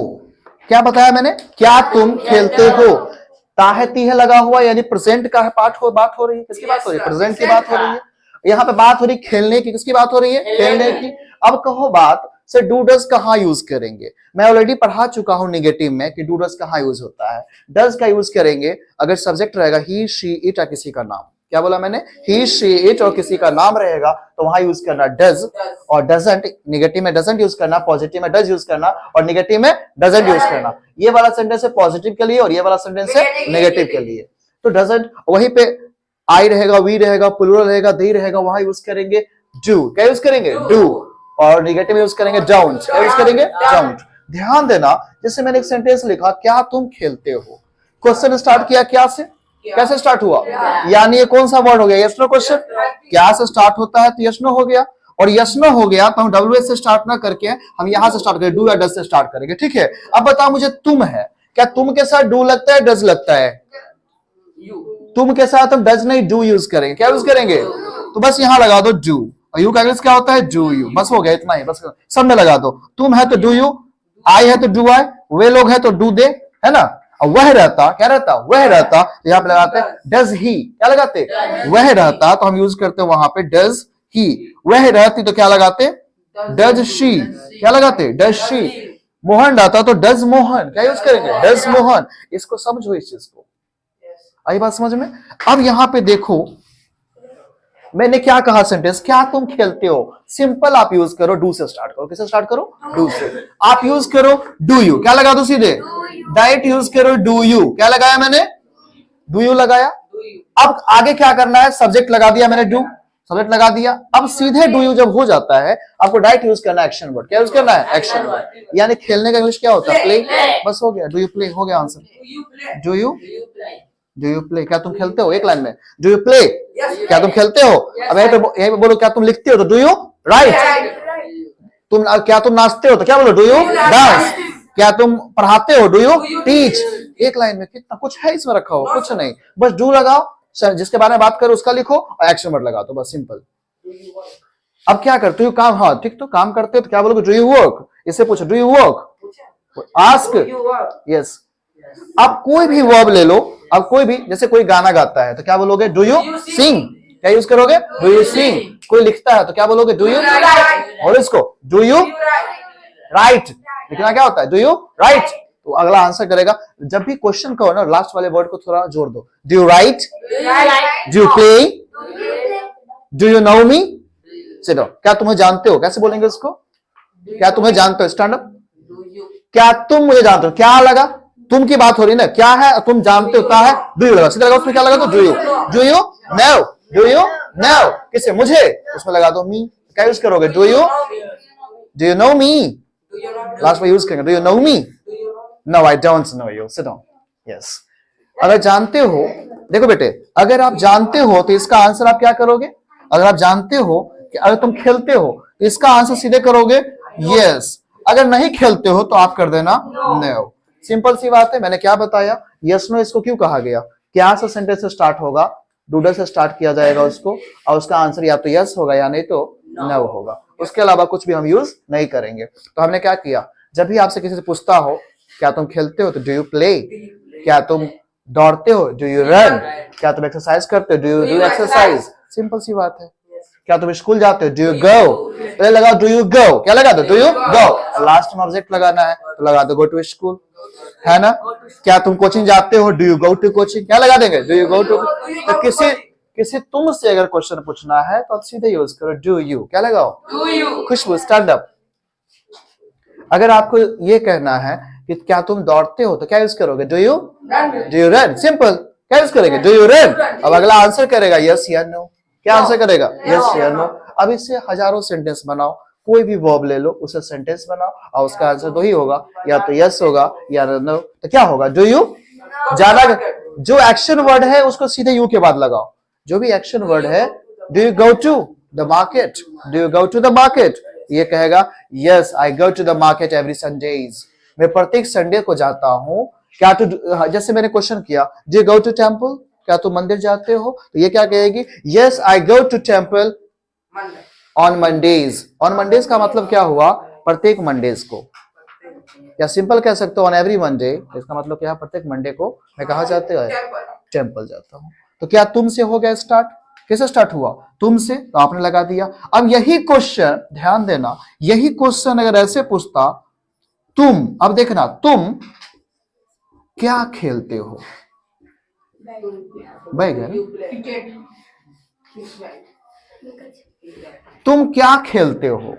क्या बताया मैंने, क्या तुम खेलते हो, ताहती है लगा हुआ, यानी प्रेजेंट का है पार्ट हो, बात हो रही है, किसकी बात हो रही है, प्रेजेंट की बात हो रही है। यहाँ पे बात हो रही खेलने की, किसकी बात हो रही है, खेलने की। अब कहो बात से डू डज कहां यूज करेंगे, मैं ऑलरेडी पढ़ा चुका हूं निगेटिव में कि डू डज कहां यूज होता है। डज का यूज करेंगे अगर सब्जेक्ट रहेगा ही शी इट या किसी का नाम, क्या बोला मैंने, ही शी इट और किसी का नाम रहेगा तो वहां यूज करना डज, और डजंट निगेटिव में डजंट यूज करना, पॉजिटिव में डज यूज करना, और निगेटिव में डजंट यूज करना। ये वाला सेंटेंस है पॉजिटिव के लिए और ये वाला सेंटेंस है नेगेटिव के लिए। तो डजंट, वहीं पे आई रहेगा, वी रहेगा, प्लूरल रहेगा, दे रहेगा, वहां यूज करेंगे डू, क्या यूज करेंगे डू, और निगेटिव यूज करेंगे डोंट, क्या यूज करेंगे डोंट। ध्यान देना, जैसे मैंने एक सेंटेंस लिखा, क्या तुम खेलते हो, क्वेश्चन स्टार्ट किया क्या से, कैसे स्टार्ट हुआ, यानी ये कौन सा वर्ड हो गया, यस नो क्वेश्चन, क्या से स्टार्ट होता है तो यस नो हो गया, और यस नो हो गया तो हम WH से स्टार्ट ना करके हम यहां से स्टार्ट करेंगे, डू या डज से स्टार्ट करेंगे, ठीक है। अब बताओ मुझे तुम है, क्या तुम के साथ डू लगता है डज लगता है? तुम के साथ हम डज नहीं डू यूज करेंगे, क्या यूज करेंगे? तो बस यहां लगा दो डू, और यू का इंग्लिश क्या होता है? डू यू, बस हो गया इतना ही, बस सब में लगा दो। तुम है तो डू यू, आई है तो डू आई, वे लोग है तो डू दे, है ना। और वह रहता, क्या रहता? वह रहता, तो यहाँ पे लगाते हैं डज ही, क्या लगाते? वह रहता, तो हम यूज करते हैं वहां पे डज ही। वह रहती तो क्या लगाते? डज शी, क्या लगाते? Does she. मोहन रहता तो डज मोहन, क्या यूज करेंगे? डज मोहन। इसको समझो, इस चीज को, आई बात समझ में? अब यहां पे देखो मैंने क्या कहा सेंटेंस, क्या तुम खेलते हो, सिंपल आप यूज करो, डू से स्टार्ट करो। किससे स्टार्ट करो? डू से। आप यूज करो डू यू, क्या लगा दो सीधे? डायरेक्ट यूज करो डू यू, क्या लगाया मैंने? डू यू लगाया। अब आगे क्या करना है? सब्जेक्ट लगा दिया मैंने, डू, सब्जेक्ट लगा दिया। अब सीधे डू यू जब हो जाता है आपको डायरेक्ट यूज करना है एक्शन वर्ड, क्या यूज करना है? Action word. यानी खेलने का इंग्लिश क्या होता है? प्ले। बस हो गया, डू यू प्ले, हो गया आंसर। डू यू प्ले, क्या तुम खेलते हो? एक लाइन में डू यू प्ले, क्या तुम खेलते हो? अब यहीं पे बोलो क्या तुम लिखते हो, तो डू यू राइट। तुम क्या तुम नाचते हो, तो क्या बोलो? Do you dance. क्या तुम पढ़ाते हो? Do you teach. एक लाइन में कितना कुछ है इसमें रखा हो, कुछ नहीं, बस डू लगाओ, जिसके बारे में बात करो उसका लिखो और एक्शन वर्ड लगा दो, बस सिंपल। अब क्या करते हो? काम, हाँ ठीक, तो काम करते हो तो क्या बोलोगे? Do you work. इससे पूछो do you work, ask yes. आप कोई भी वर्ब ले लो, अब कोई भी, जैसे कोई गाना गाता है तो क्या बोलोगे? डू यू सिंग, क्या यूज करोगे? Do you sing. कोई लिखता है तो क्या बोलोगे? Do you right. और इसको डू यू राइट, लिखना क्या होता है? Do you right. तो अगला आंसर करेगा। जब भी क्वेश्चन कहो ना, लास्ट वाले वर्ड को थोड़ा जोड़ दो। Do you write, do you play, do you know me, चलो क्या तुम्हें जानते हो, कैसे बोलेंगे उसको? क्या तुम्हें जानते हो? Stand up. क्या तुम मुझे जानते हो, क्या लगा? तुम की बात हो रही ना, क्या है? तुम जानते हो, क्या है? डू यू लगा, सीधा लगा, उसमें क्या लगा? तो do you know, do you know, किसे? मुझे, उसमें लगा दो मी, क्या यूज करोगे? Do you know me, last में यूज करेंगे do you know me. No I don't know you, sit down. Yes, अगर जानते हो, देखो बेटे, अगर आप जानते हो तो इसका आंसर आप क्या करोगे? अगर आप जानते हो कि अगर तुम खेलते हो तो इसका आंसर सीधे करोगे यस। अगर नहीं खेलते हो तो आप कर देना नो। सिंपल सी बात है। मैंने क्या बताया? यस नो इसको क्यों कहा गया? क्या से सेंटेंस से स्टार्ट होगा? डूडल से स्टार्ट किया जाएगा उसको, और उसका आंसर या तो यस होगा या नहीं तो नो होगा। उसके अलावा कुछ भी हम यूज नहीं करेंगे। तो हमने क्या किया? जब भी आपसे किसी से पूछता हो क्या तुम खेलते हो, तो डू यू प्ले। क्या तुम दौड़ते हो? Do you run. क्या तुम एक्सरसाइज करते हो? Do you do exercise. Simple सी बात है। क्या तुम स्कूल जाते हो? Do you go. पहले लगाओ डू यू गो, क्या लगा दो? Do you go. लास्ट में ऑब्जेक्ट लगाना है तो लगा दो गो टू स्कूल, है ना। क्या तुम कोचिंग जाते हो? Do you go to coaching, क्या लगा देंगे? Do you go to. तो किसी तुमसे अगर क्वेश्चन पूछना है तो आप सीधे यूज करो डू यू, क्या लगाओ? Do you. Khushboo stand up. अगर आपको ये कहना है कि क्या तुम दौड़ते हो, तो क्या यूज करोगे? Do you run. सिंपल, क्या यूज करेंगे? Do you run. अब अगला आंसर करेगा यस या नो। क्या आंसर करेगा? यस या नो। अब इससे हजारों सेंटेंस बनाओ, कोई भी वर्ब ले लो, उसे सेंटेंस बनाओ और उसका आंसर दो ही होगा, या तो यस होगा या नो। तो क्या होगा? Do you. ज्यादा जो एक्शन वर्ड है उसको सीधे यू के बाद लगाओ। जो भी एक्शन वर्ड है, do you go to the market, do you go to the market, ये कहेगा yes I go to the market every Sundays, मैं प्रत्येक संडे को जाता हूँ। क्या तू, जैसे मैंने क्वेश्चन किया do you go to temple, क्या तुम मंदिर जाते हो, तो ये क्या कहेगी? Yes I go to temple on Mondays. On Mondays का मतलब क्या हुआ? प्रत्येक मंडेज को, या सिंपल कह सकते हो ऑन एवरी मंडे। इसका मतलब क्या? प्रत्येक मंडे को मैं कहा जाते हैं? टेम्पल जाता हूँ। तो क्या तुमसे हो गया स्टार्ट? कैसे स्टार्ट हुआ? तुमसे, तो आपने लगा दिया। अब यही क्वेश्चन, ध्यान देना, यही क्वेश्चन अगर ऐसे पूछता तुम, अब देखना, तुम क्या खेलते हो? बैगन। तुम क्या खेलते हो?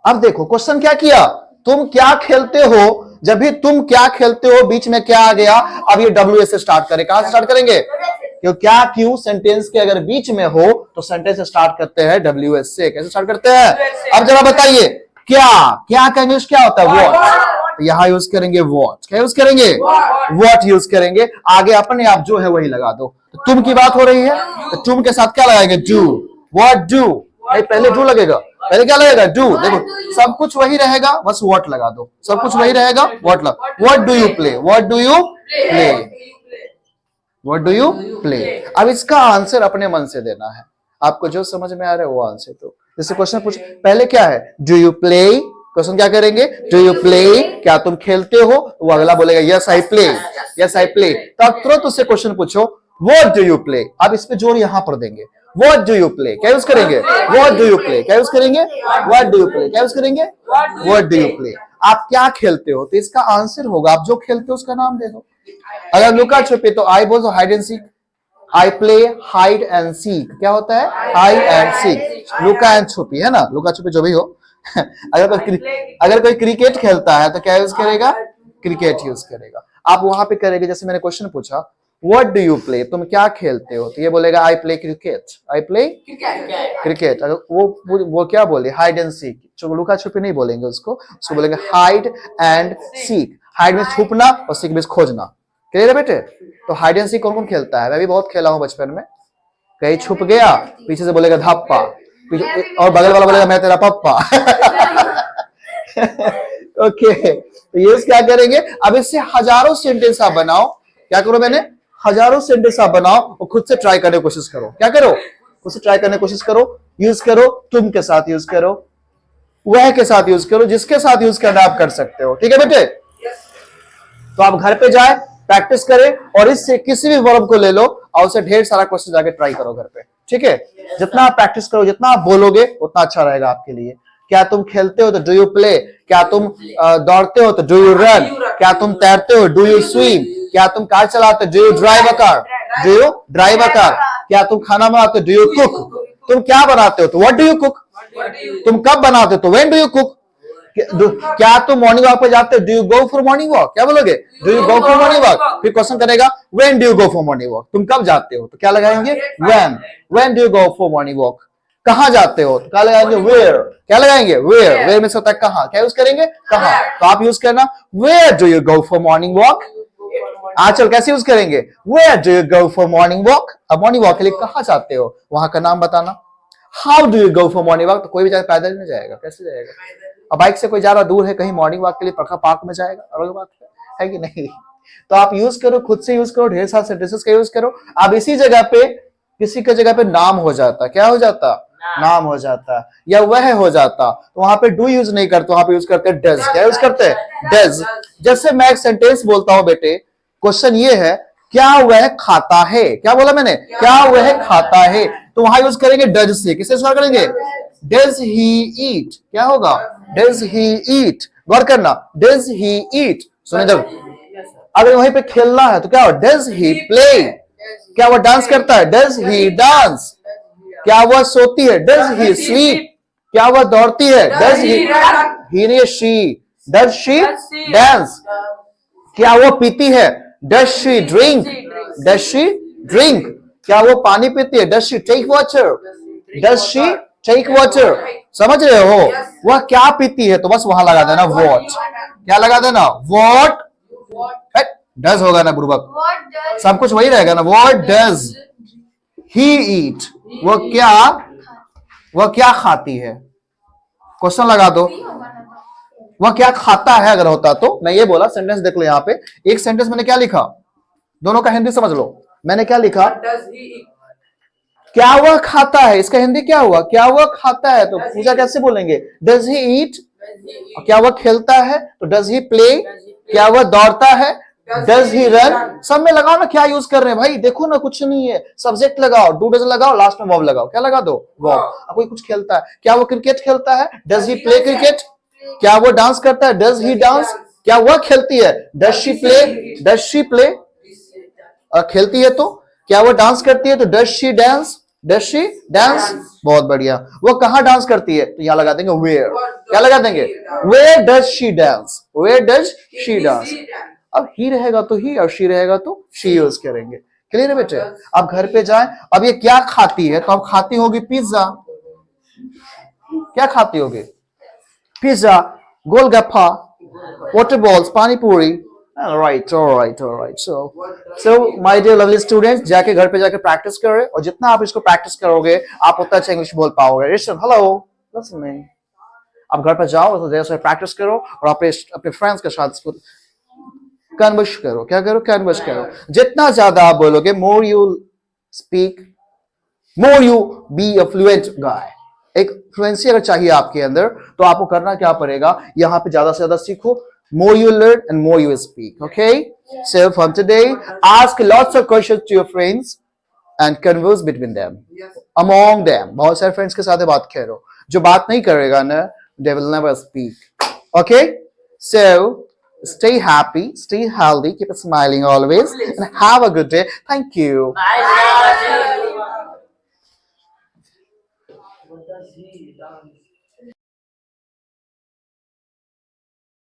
अब देखो क्वेश्चन क्या किया? तुम क्या खेलते हो। जब भी तुम क्या खेलते हो बीच में क्या आ गया? अब ये WS से स्टार्ट करें। कहां से स्टार्ट करेंगे? क्यों, क्या, क्यों सेंटेंस के अगर बीच में हो तो सेंटेंस स्टार्ट करते हैं WS से। कैसे स्टार्ट करते हैं? अब जरा बताइए, क्या, क्या का इंग्लिश क्या होता है? वॉट। तो यहां यूज करेंगे वॉट। क्या यूज करेंगे? वॉट यूज करेंगे। आगे अपने आप जो है वही लगा दो। तो तुम की बात हो रही है तो तुम के साथ क्या लगाएंगे? डू। व्हाट डू, नहीं, पहले डू लगेगा। पहले क्या लगेगा? डू। देखो सब कुछ वही रहेगा, बस व्हाट लगा दो। सब कुछ वही रहेगा, व्हाट लगा। What do you play? What do you play? What do you play? अब इसका आंसर अपने मन से देना है, आपको जो समझ में आ रहा है वो आंसर दो। जैसे क्वेश्चन पूछ, पहले क्या है? Do you play? क्वेश्चन क्या करेंगे? Do you play? क्या तुम खेलते हो? वो अगला बोलेगा yes I play, yes I play. तो आप तुरंत उससे क्वेश्चन पूछो, व्हाट डू यू प्ले? अब इस पे जोर यहां पर देंगे, व्हाट डू यू प्ले? क्या यूज करेंगे? What do you play? क्या यूज करेंगे? What do you play? क्या यूज करेंगे? What do you play? आप क्या खेलते हो? तो इसका आंसर होगा, आप जो खेलते हो उसका नाम दे दो। अगर लुका छुपी तो आई बोलो hide and seek, I play hide and seek. क्या होता है? हाइड एंड सीक, लुका एंड छुपी, है ना, लुका छुपी जो भी हो। अगर कोई क्रिकेट खेलता है तो क्या यूज करेगा? क्रिकेट यूज करेगा। आप वहां पे करेंगे, जैसे मैंने क्वेश्चन पूछा व्हाट डू यू प्ले? तुम क्या खेलते हो? तो ये बोलेगा I play cricket, I play cricket. अगर वो क्या बोले? Hide and seek. जो लुका छुपी नहीं बोलेंगे उसको बोलेंगे हाइड एंड सीक। हाइड में छुपना और सीक में खोजना। क्लियर है बेटे? तो हाइड एंड सीक कौन कौन खेलता है? मैं भी बहुत खेला हूं बचपन में। कहीं छुप गया, पीछे से बोलेगा धप्पा, और बगल वाला बोलेगा मैं तेरा पप्पा। ओके, तो ये क्या करेंगे? अब इससे हजारों सेंटेंस आप बनाओ। क्या करो? मैंने हजारों सेंटेंस आप बनाओ और खुद से ट्राई करने की कोशिश करो। क्या करो? खुद से ट्राई करने की कोशिश करो। यूज करो, तुम के साथ यूज करो, वह के साथ यूज करो, जिसके साथ यूज करना आप कर सकते हो। ठीक है बेटे? तो आप घर पे जाए, प्रैक्टिस करें और इससे किसी भी वर्ब को ले लो और उसे ढेर सारा क्वेश्चन जाके ट्राई करो घर पे। ठीक है? जितना आप प्रैक्टिस करो, जितना आप बोलोगे उतना अच्छा रहेगा आपके लिए। क्या तुम खेलते हो? तो डू यू प्ले। क्या तुम दौड़ते हो? तो डू यू रन। क्या तुम तैरते हो? Do you swim. क्या तुम कार चलाते हो? Do you drive a car, do you drive a car. क्या तुम खाना बनाते हो? Do you cook. तुम क्या बनाते हो? तो व्हाट डू यू कुक। तुम कब बनाते हो? तो व्हेन डू यू कुक। क्या तुम मॉर्निंग वॉक पे जाते हो? Do you go for morning walk. क्या बोलोगे? Do you go for morning walk. फिर क्वेश्चन करेगा when do you go for morning walk. तुम कब जाते हो? तो क्या लगाएंगे? When do you go for morning walk. कहां जाते हो? तो क्या लगाएंगे? वेयर। क्या लगाएंगे? वेयर। वेयर में से होता है कहां। क्या यूज करेंगे? कहां। तो आप यूज करना where do you go for morning walk. Anchal कैसे यूज करेंगे? Where do you go for morning walk. अब मॉर्निंग वॉक के लिए कहां जाते हो, वहां का नाम बताना। How do you go for morning walk. तो कोई भी जाए पैदल नहीं जाएगा, कैसे जाएगा? अब बाइक से कोई ज्यादा दूर है कहीं मॉर्निंग वॉक के लिए, पार्क में जाएगा, अलग बात है कि नहीं? तो आप यूज करो, खुद से यूज करो, ढेर सारे सेंटेंसेस का यूज करो। अब इसी जगह पे किसी के जगह पे नाम हो जाता, क्या हो जाता? नाम हो जाता, या वह हो जाता। तो वहां पे डू यूज नहीं करते, वहां पे यूज करते डज। क्या यूज करते हैं? डज। जैसे मैं एक सेंटेंस बोलता हूं बेटे, क्वेश्चन ये है क्या वह खाता है। क्या बोला मैंने? क्या वह खाता है। तो वहां यूज करेंगे डज से। किससे स्टार्ट करेंगे? डज ही ईट। क्या होगा? डज ही ईट। गौर करना, डज ही ईट। सुने जब अगर वहीं पे खेलना है तो क्या हो? Does he play. क्या वह डांस करता है? Does he dance. क्या वह सोती है? Does he sleep. क्या वह दौड़ती है? डज ही नहीं, शी। Does she dance. क्या वो पीती है? Does she drink. Does she drink. क्या वो पानी पीती है? Does she take water. Does she take water. समझ रहे हो? वह क्या पीती है? तो बस वहां लगा देना व्हाट। क्या लगा देना? व्हाट। डज होगा ना बुर्बक, सब कुछ वही रहेगा ना। व्हाट डज ही ईट। वह क्या खाती है। क्वेश्चन लगा दो, वह क्या खाता है। अगर होता तो मैं ये बोला, सेंटेंस देख लो यहाँ पे, एक सेंटेंस मैंने क्या लिखा, दोनों का हिंदी समझ लो। मैंने क्या लिखा? क्या वह खाता है। इसका हिंदी क्या हुआ? क्या वह खाता है। तो पूजा कैसे बोलेंगे? डज ही ईट। क्या वह खेलता है? तो डज ही प्ले। क्या वह दौड़ता है? Does he run. सब में लगाओ ना क्या यूज कर रहे हैं भाई। देखो ना, कुछ नहीं है, सब्जेक्ट लगाओ, डू डज लगाओ, लास्ट में वर्ब लगाओ। क्या लगा दो? वर्ब। कोई कुछ खेलता है, क्या वो क्रिकेट खेलता है? Does he play cricket. क्या वो डांस करता है? Does he dance. क्या वह खेलती है? Does she play. Does she play. खेलती है तो क्या वो डांस करती है? तो does she dance. Does she dance. बहुत बढ़िया। वो कहां डांस करती है? तो यहां लगा देंगे वेयर। क्या लगा देंगे? Where does she dance. Where does she dance. अब ही रहेगा तो ही और शी रहेगा तो शी यूज करेंगे। क्लियर है बेटे? अब घर पे जाए, अब ये क्या खाती है? तो अब खाती होगी पिज्जा। क्या खाती होगी? पिज्जा, गोलगप्पा, वाटर बॉल्स, पानी पूरी, All right, all right, all right. So my dear lovely students, जाके घर पे जाके प्रैक्टिस करें और जितना आप इसको प्रैक्टिस करोगे आप उतना अच्छा इंग्लिश बोल पाओगे. Listen, hello, listen me. आप घर पे जाओ तो जैसे प्रैक्टिस करो और अपने अपने फ्रेंड्स के साथ इसको कन्वर्स करो. क्या करो? कन्वर्स करो. जितना ज्यादा आप बोलोगे, more you speak, more you be a fluent guy. एक फ्लुएंसी अगर चाहिए आपके अंदर तो आपको करना क्या पड़ेगा? यहाँ पे ज्यादा से ज्यादा सीखो. More you learn and more you speak. Okay? So from today, ask lots of questions to your friends and converse between them,
Yes.
among them. बहुत सारे फ्रेंड्स के साथ बात करो. जो बात नहीं करेगा ना, they will never speak. Okay? So stay happy, stay healthy, keep smiling always, and have a good day. Thank you.
Bye.
What does he done?